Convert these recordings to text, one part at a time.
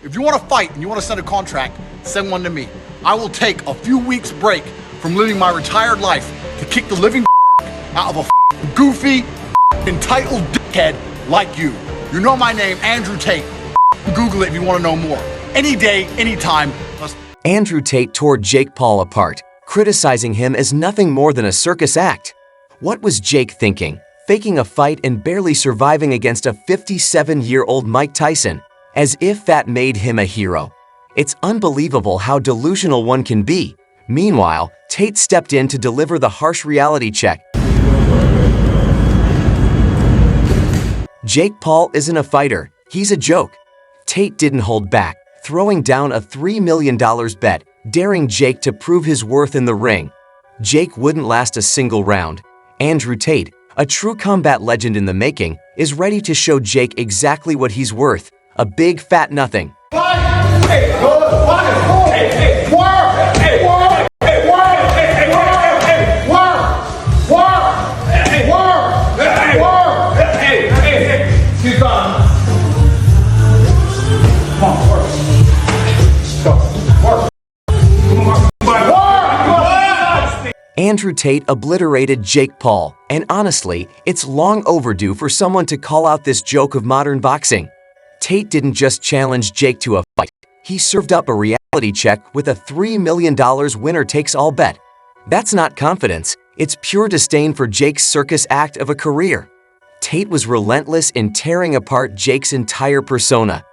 If you want to fight and you want to send a contract, send one to me. I will take a few weeks break from living my retired life to kick the living out of a goofy, entitled dickhead like you. You know my name, Andrew Tate. Google it if you want to know more. Any day, anytime. Andrew Tate tore Jake Paul apart, criticizing him as nothing more than a circus act. What was Jake thinking, faking a fight and barely surviving against a 57-year-old Mike Tyson, as if that made him a hero? It's unbelievable how delusional one can be. Meanwhile, Tate stepped in to deliver the harsh reality check. Jake Paul isn't a fighter, he's a joke. Tate didn't hold back, throwing down a $3 million bet, daring Jake to prove his worth in the ring. Jake wouldn't last a single round. Andrew Tate, a true combat legend in the making, is ready to show Jake exactly what he's worth, a big fat nothing. Andrew Tate obliterated Jake Paul, and honestly, it's long overdue for someone to call out this joke of modern boxing. Tate didn't just challenge Jake to a fight, he served up a reality check with a $3 million winner-takes-all bet. That's not confidence, it's pure disdain for Jake's circus act of a career. Tate was relentless in tearing apart Jake's entire persona.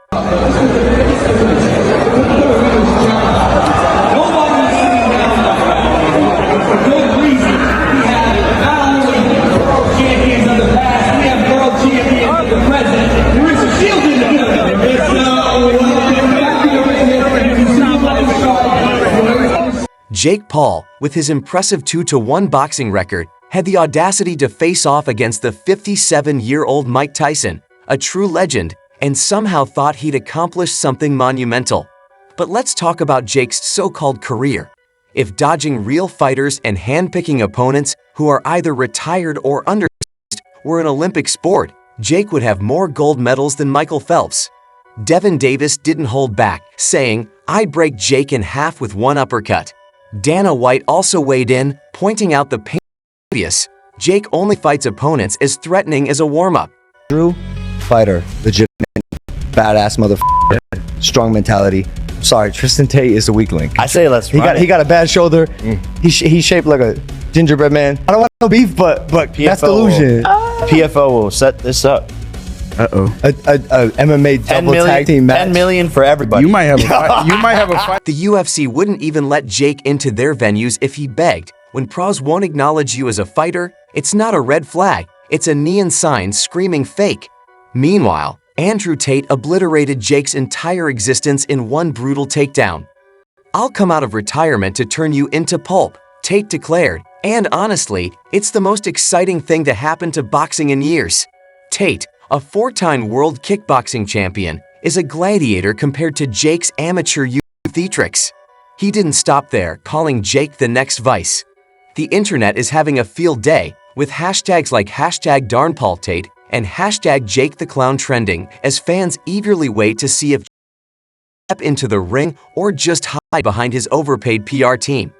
Jake Paul, with his impressive 2-1 boxing record, had the audacity to face off against the 57-year-old Mike Tyson, a true legend, and somehow thought he'd accomplished something monumental. But let's talk about Jake's so-called career. If dodging real fighters and handpicking opponents who are either retired or undersized were an Olympic sport, Jake would have more gold medals than Michael Phelps. Devin Davis didn't hold back, saying, "I'd break Jake in half with one uppercut." Dana White also weighed in, pointing out the pain. Jake only fights opponents as threatening as a warm-up. True fighter, legitimate, badass motherfucker, strong mentality. Sorry, Tristan Tate is the weak link. I say let's he got a bad shoulder. He's shaped like a gingerbread man. I don't want no beef, but that's delusion. PFO will set this up. A MMA double tag team match. 10 million for everybody. You might have a fight. You might have a fight. The UFC wouldn't even let Jake into their venues if he begged. When pros won't acknowledge you as a fighter, it's not a red flag, it's a neon sign screaming fake. Meanwhile, Andrew Tate obliterated Jake's entire existence in one brutal takedown. "I'll come out of retirement to turn you into pulp," Tate declared, and honestly, it's the most exciting thing to happen to boxing in years. Tate, a 4-time world kickboxing champion, is a gladiator compared to Jake's amateur youth theatrics. He didn't stop there, calling Jake the next Vice. The internet is having a field day, with hashtags like #DarnPaulTate and #JakeTheClown trending as fans eagerly wait to see if Jake will step into the ring or just hide behind his overpaid PR team.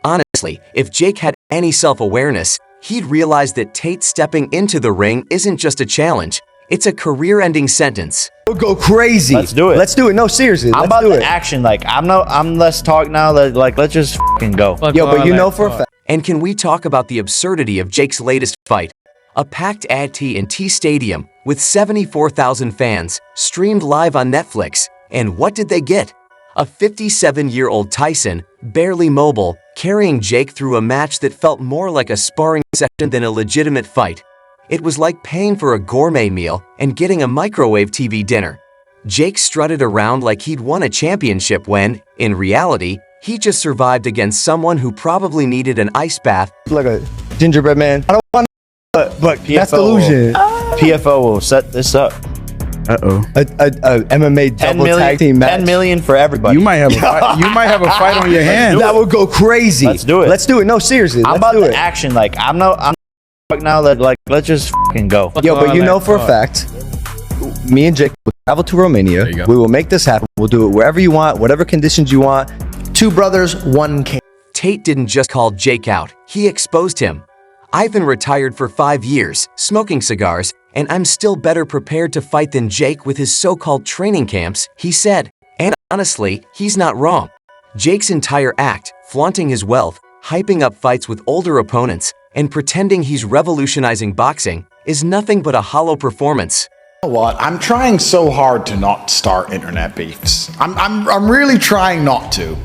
Honestly, if Jake had any self-awareness, he'd realize that Tate stepping into the ring isn't just a challenge, it's a career-ending sentence. We'll go crazy. Let's do it. Let's do it. No, seriously. I'm let's about do the it. action. Like I'm less talk now. Let's just fucking go. Yo, but you know for a fact. And can we talk about the absurdity of Jake's latest fight? A packed AT&T Stadium with 74,000 fans, streamed live on Netflix. And what did they get? A 57-year-old Tyson, barely mobile, carrying Jake through a match that felt more like a sparring session than a legitimate fight. It was like paying for a gourmet meal and getting a microwave TV dinner. Jake strutted around like he'd won a championship when, in reality, he just survived against someone who probably needed an ice bath. Like a gingerbread man. I don't want but that's delusion. PFO will set this up. A MMA double tag team match. 10 million for everybody. You might have a fight. You might have a fight on your hands. That would go crazy. Let's do it. Let's do it. No, seriously. I'm let's about do the it. action. Like I'm now that let's just fucking go. Yo, but you know for a fact, me and Jake travel to Romania. you go. We will make this happen. We'll do it wherever you want, whatever conditions you want. 2 brothers, 1 cage. Tate didn't just call Jake out, he exposed him. I've been retired for 5 years, smoking cigars, and I'm still better prepared to fight than Jake with his so-called training camps, he said. And honestly, he's not wrong. Jake's entire act, flaunting his wealth, hyping up fights with older opponents, and pretending he's revolutionizing boxing, is nothing but a hollow performance. You know what? I'm trying so hard to not start internet beefs. I'm really trying not to.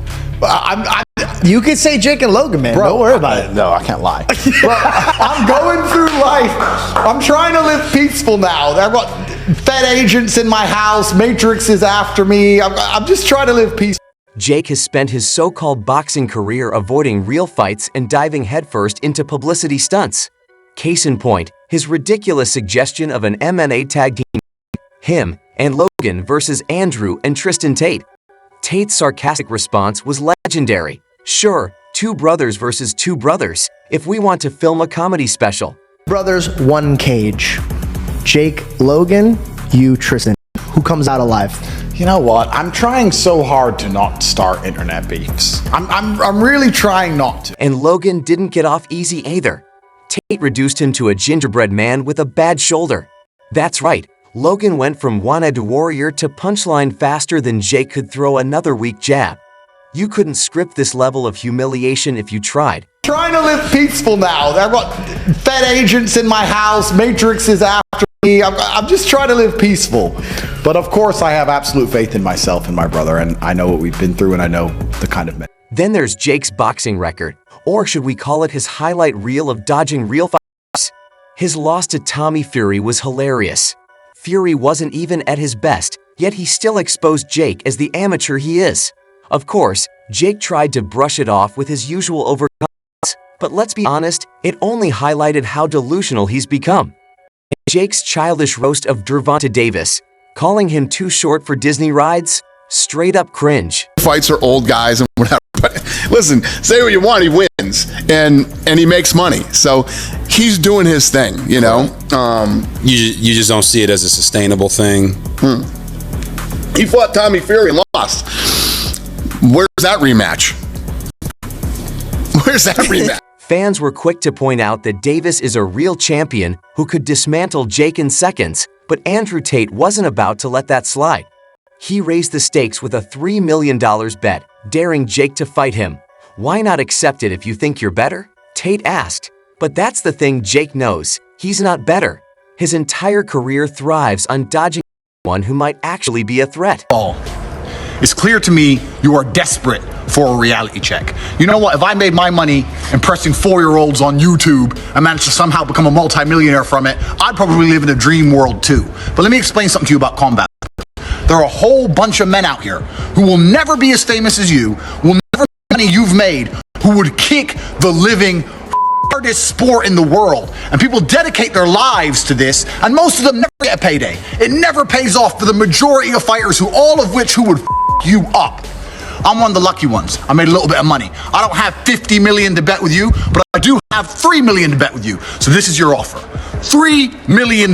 You could say Jake and Logan, man. Bro, Don't worry about it. No, I can't lie. Bro, I'm going through life. I'm trying to live peaceful now. I've got Fed agents in my house. Matrix is after me. I'm just trying to live peaceful. Jake has spent his so-called boxing career avoiding real fights and diving headfirst into publicity stunts. Case in point, his ridiculous suggestion of an MMA tag team, him and Logan versus Andrew and Tristan Tate. Tate's sarcastic response was legendary. Sure, 2 brothers versus 2 brothers, if we want to film a comedy special. Brothers, 1 cage. Jake, Logan, you, Tristan. Who comes out alive? You know what? I'm trying so hard to not start internet beefs. I'm really trying not to. And Logan didn't get off easy either. Tate reduced him to a gingerbread man with a bad shoulder. That's right, Logan went from one-eyed warrior to punchline faster than Jake could throw another weak jab. You couldn't script this level of humiliation if you tried. Trying to live peaceful now. I've got Fed agents in my house. Matrix is after me. I'm just trying to live peaceful. But of course, I have absolute faith in myself and my brother, and I know what we've been through, and I know the kind of men. Then there's Jake's boxing record, or should we call it his highlight reel of dodging real fights? His loss to Tommy Fury was hilarious. Fury wasn't even at his best, yet he still exposed Jake as the amateur he is. Of course, Jake tried to brush it off with his usual overconfidence, but let's be honest, it only highlighted how delusional he's become. Jake's childish roast of Gervonta Davis, calling him too short for Disney rides, straight up cringe. Fights are old guys and whatever. But listen, say what you want, he wins and he makes money. So he's doing his thing, you know. You just don't see it as a sustainable thing. He fought Tommy Fury and lost. Where's that rematch? Where's that rematch? Fans were quick to point out that Davis is a real champion who could dismantle Jake in seconds, but Andrew Tate wasn't about to let that slide. He raised the stakes with a $3 million bet, daring Jake to fight him. Why not accept it if you think you're better? Tate asked. But that's the thing Jake knows. He's not better. His entire career thrives on dodging one who might actually be a threat. It's clear to me you are desperate for a reality check. You know what? If I made my money impressing 4-year-olds on YouTube and managed to somehow become a multimillionaire from it, I'd probably live in a dream world too. But let me explain something to you about combat. There are a whole bunch of men out here who will never be as famous as you, will never make the money you've made, who would kick the living hardest sport in the world. And people dedicate their lives to this, and most of them never get a payday. It never pays off for the majority of fighters, all of which would you up. I'm one of the lucky ones. I made a little bit of money. I don't have 50 million to bet with you, but I do have 3 million to bet with you. So this is your offer. $3 million.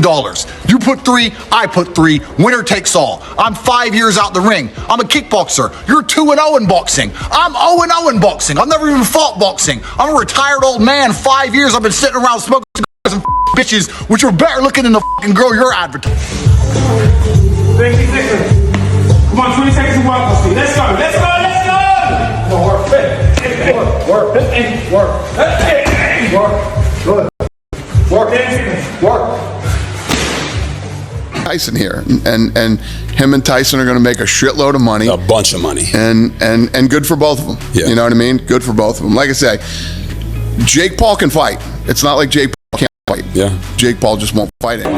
You put 3, I put 3. Winner takes all. I'm 5 years out the ring. I'm a kickboxer. You're 2-0 in boxing. I'm 0-0 in boxing. I've never even fought boxing. I'm a retired old man. 5 years I've been sitting around smoking cigars and bitches, which are better looking than the fucking girl you're advertising. Come on, 20 seconds of walk, let's go, let's go, let's go! Come on, work, work, work. Tyson here, and him and Tyson are going to make a shitload of money, A bunch of money. and good for both of them. Yeah. You know what I mean? Good for both of them. Like I say, Jake Paul can fight. It's not like Jake Paul can't fight. Yeah. Jake Paul just won't fight it.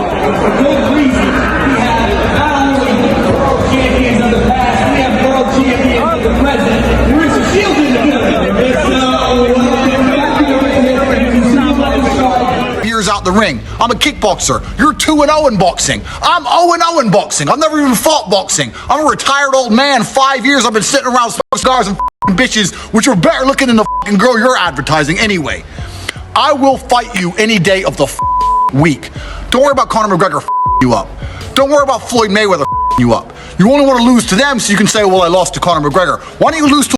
Years out the ring. I'm a kickboxer. You're 2-0 in boxing. I'm 0-0 in boxing. I've never even fought boxing. I'm a retired old man. 5 years I've been sitting around smoking cigars and bitches, which are better looking than the girl you're advertising anyway. I will fight you any day of the week. Don't worry about Conor McGregor you up. Don't worry about Floyd Mayweather you up. You only want to lose to them so you can say, well, I lost to Conor McGregor. Why don't you lose to